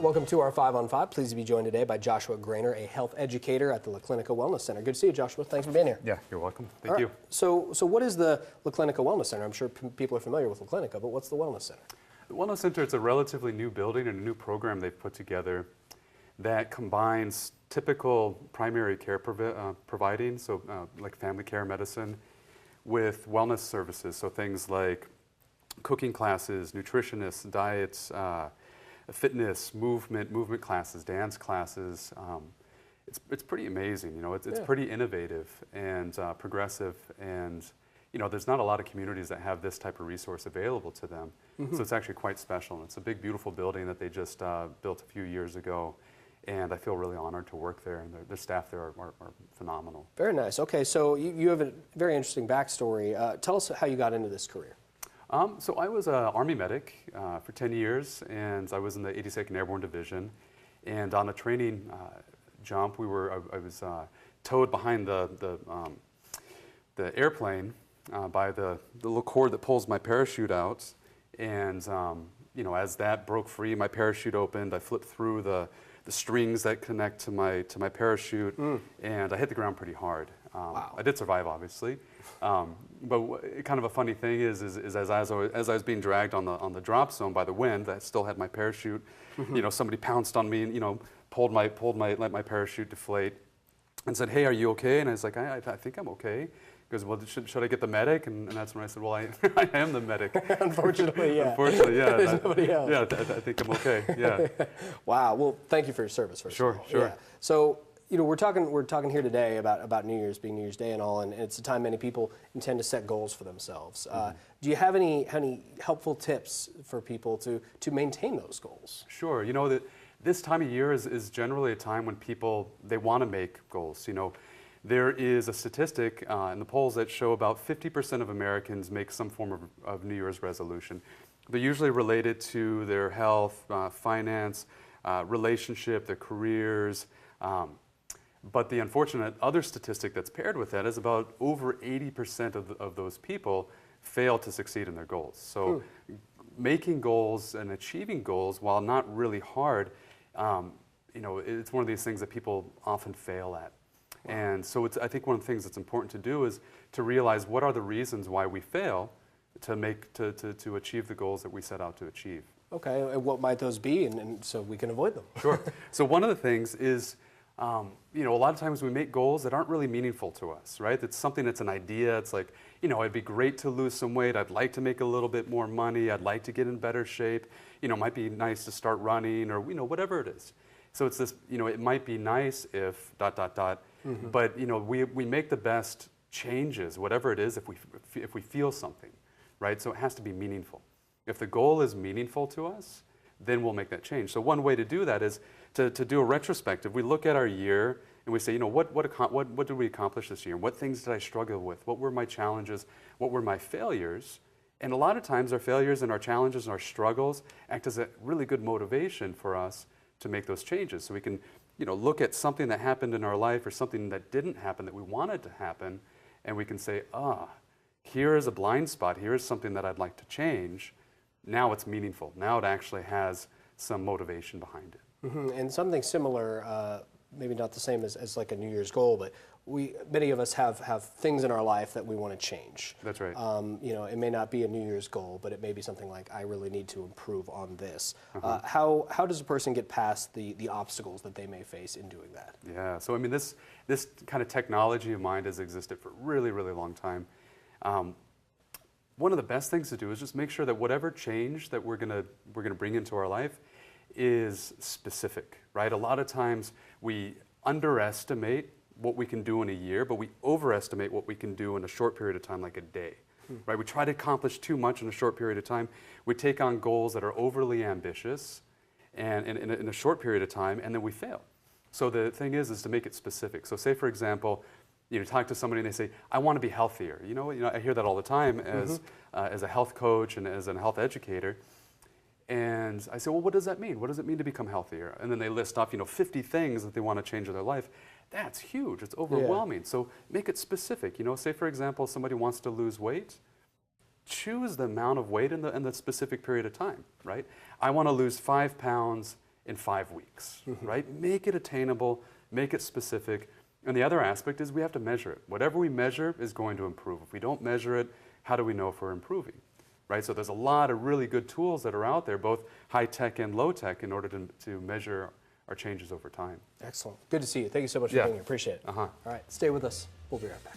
Welcome to our 5 on 5. Pleased to be joined today by Joshua Ganer, a health educator at the Clinica Wellness Center. Good to see you, Joshua. Thanks for being here. Yeah, you're welcome. Thank you. So what is the Clinica Wellness Center? I'm sure people are familiar with the Clinica, but what's the Wellness Center? The Wellness Center is a relatively new building and a new program they've put together that combines typical primary care providing, so like family care medicine, with wellness services, so things like cooking classes, nutritionists, diets, fitness, movement classes, dance classes. It's pretty amazing, you know. It's pretty innovative and progressive, and you know, there's not a lot of communities that have this type of resource available to them. So it's actually quite special. And it's a big, beautiful building that they just built a few years ago, and I feel really honored to work there. And their staff there are phenomenal. Very nice. Okay, so you have a very interesting backstory. Tell us how you got into this career. So I was an Army medic for 10 years, and I was in the 82nd Airborne Division. And on a training jump, I was towed behind the airplane by the little cord that pulls my parachute out. And you know, as that broke free, my parachute opened. I flipped through the strings that connect to my parachute, and I hit the ground pretty hard. Wow. I did survive, obviously. But kind of a funny thing is as I was being dragged on the drop zone by the wind, I still had my parachute. You know, somebody pounced on me and, you know, let my parachute deflate, and said, "Hey, are you okay?" And I was like, "I think I'm okay." He goes, "Well, should I get the medic?" And that's when I said, "Well, I am the medic." Unfortunately, yeah. Unfortunately, yeah. There's nobody else. Yeah, I think I'm okay. Yeah. Wow. Well, thank you for your service first. Sure. Yeah. So, you know, we're talking here today about New Year's, being New Year's Day and all, and it's a time many people intend to set goals for themselves. Do you have any helpful tips for people to maintain those goals? Sure. You know, that this time of year is generally a time when people, they want to make goals. You know, there is a statistic in the polls that show about 50% of Americans make some form of New Year's resolution. They're usually related to their health, finance, relationship, their careers. But the unfortunate other statistic that's paired with that is about over 80% of those people fail to succeed in their goals. So making goals and achieving goals, while not really hard, you know, it's one of these things that people often fail at. Wow. And so I think one of the things that's important to do is to realize what are the reasons why we fail to achieve the goals that we set out to achieve. Okay, and what might those be, and so we can avoid them? Sure. So one of the things is, you know, a lot of times we make goals that aren't really meaningful to us, right? It's something that's an idea. It's like, you know, it'd be great to lose some weight. I'd like to make a little bit more money. I'd like to get in better shape. You know, it might be nice to start running, or, you know, whatever it is. So it's this, you know, it might be nice if ... But, you know, we make the best changes, whatever it is, if we feel something, right? So it has to be meaningful. If the goal is meaningful to us, then we'll make that change. So one way to do that is to do a retrospective. We look at our year and we say, you know, what did we accomplish this year? What things did I struggle with? What were my challenges? What were my failures? And a lot of times our failures and our challenges and our struggles act as a really good motivation for us to make those changes. So we can, you know, look at something that happened in our life or something that didn't happen that we wanted to happen, and we can say, here is a blind spot. Here is something that I'd like to change. Now it's meaningful. Now it actually has some motivation behind it. And something similar, maybe not the same as like a New Year's goal, but many of us have things in our life that we want to change. That's right. You know, it may not be a New Year's goal, but it may be something like, I really need to improve on this. How does a person get past the obstacles that they may face in doing that? Yeah, so I mean, this kind of technology of mind has existed for a really, really long time. One of the best things to do is just make sure that whatever change that we're gonna bring into our life is specific, right? A lot of times we underestimate what we can do in a year, but we overestimate what we can do in a short period of time, like a day, right? We try to accomplish too much in a short period of time. We take on goals that are overly ambitious and in a short period of time, and then we fail. So the thing is to make it specific. So say, for example, you know, talk to somebody and they say, I want to be healthier. You know, I hear that all the time as a health coach and as a health educator. And I say, well, what does that mean? What does it mean to become healthier? And then they list off, you know, 50 things that they want to change in their life. That's huge. It's overwhelming. Yeah. So make it specific. You know, say, for example, somebody wants to lose weight. Choose the amount of weight in the specific period of time, right? I want to lose 5 pounds in 5 weeks, right? Make it attainable, make it specific. And the other aspect is we have to measure it. Whatever we measure is going to improve. If we don't measure it, how do we know if we're improving, right? So there's a lot of really good tools that are out there, both high tech and low tech, in order to measure our changes over time. Excellent. Good to see you. Thank you so much for being here. Appreciate it. All right, stay with us. We'll be right back.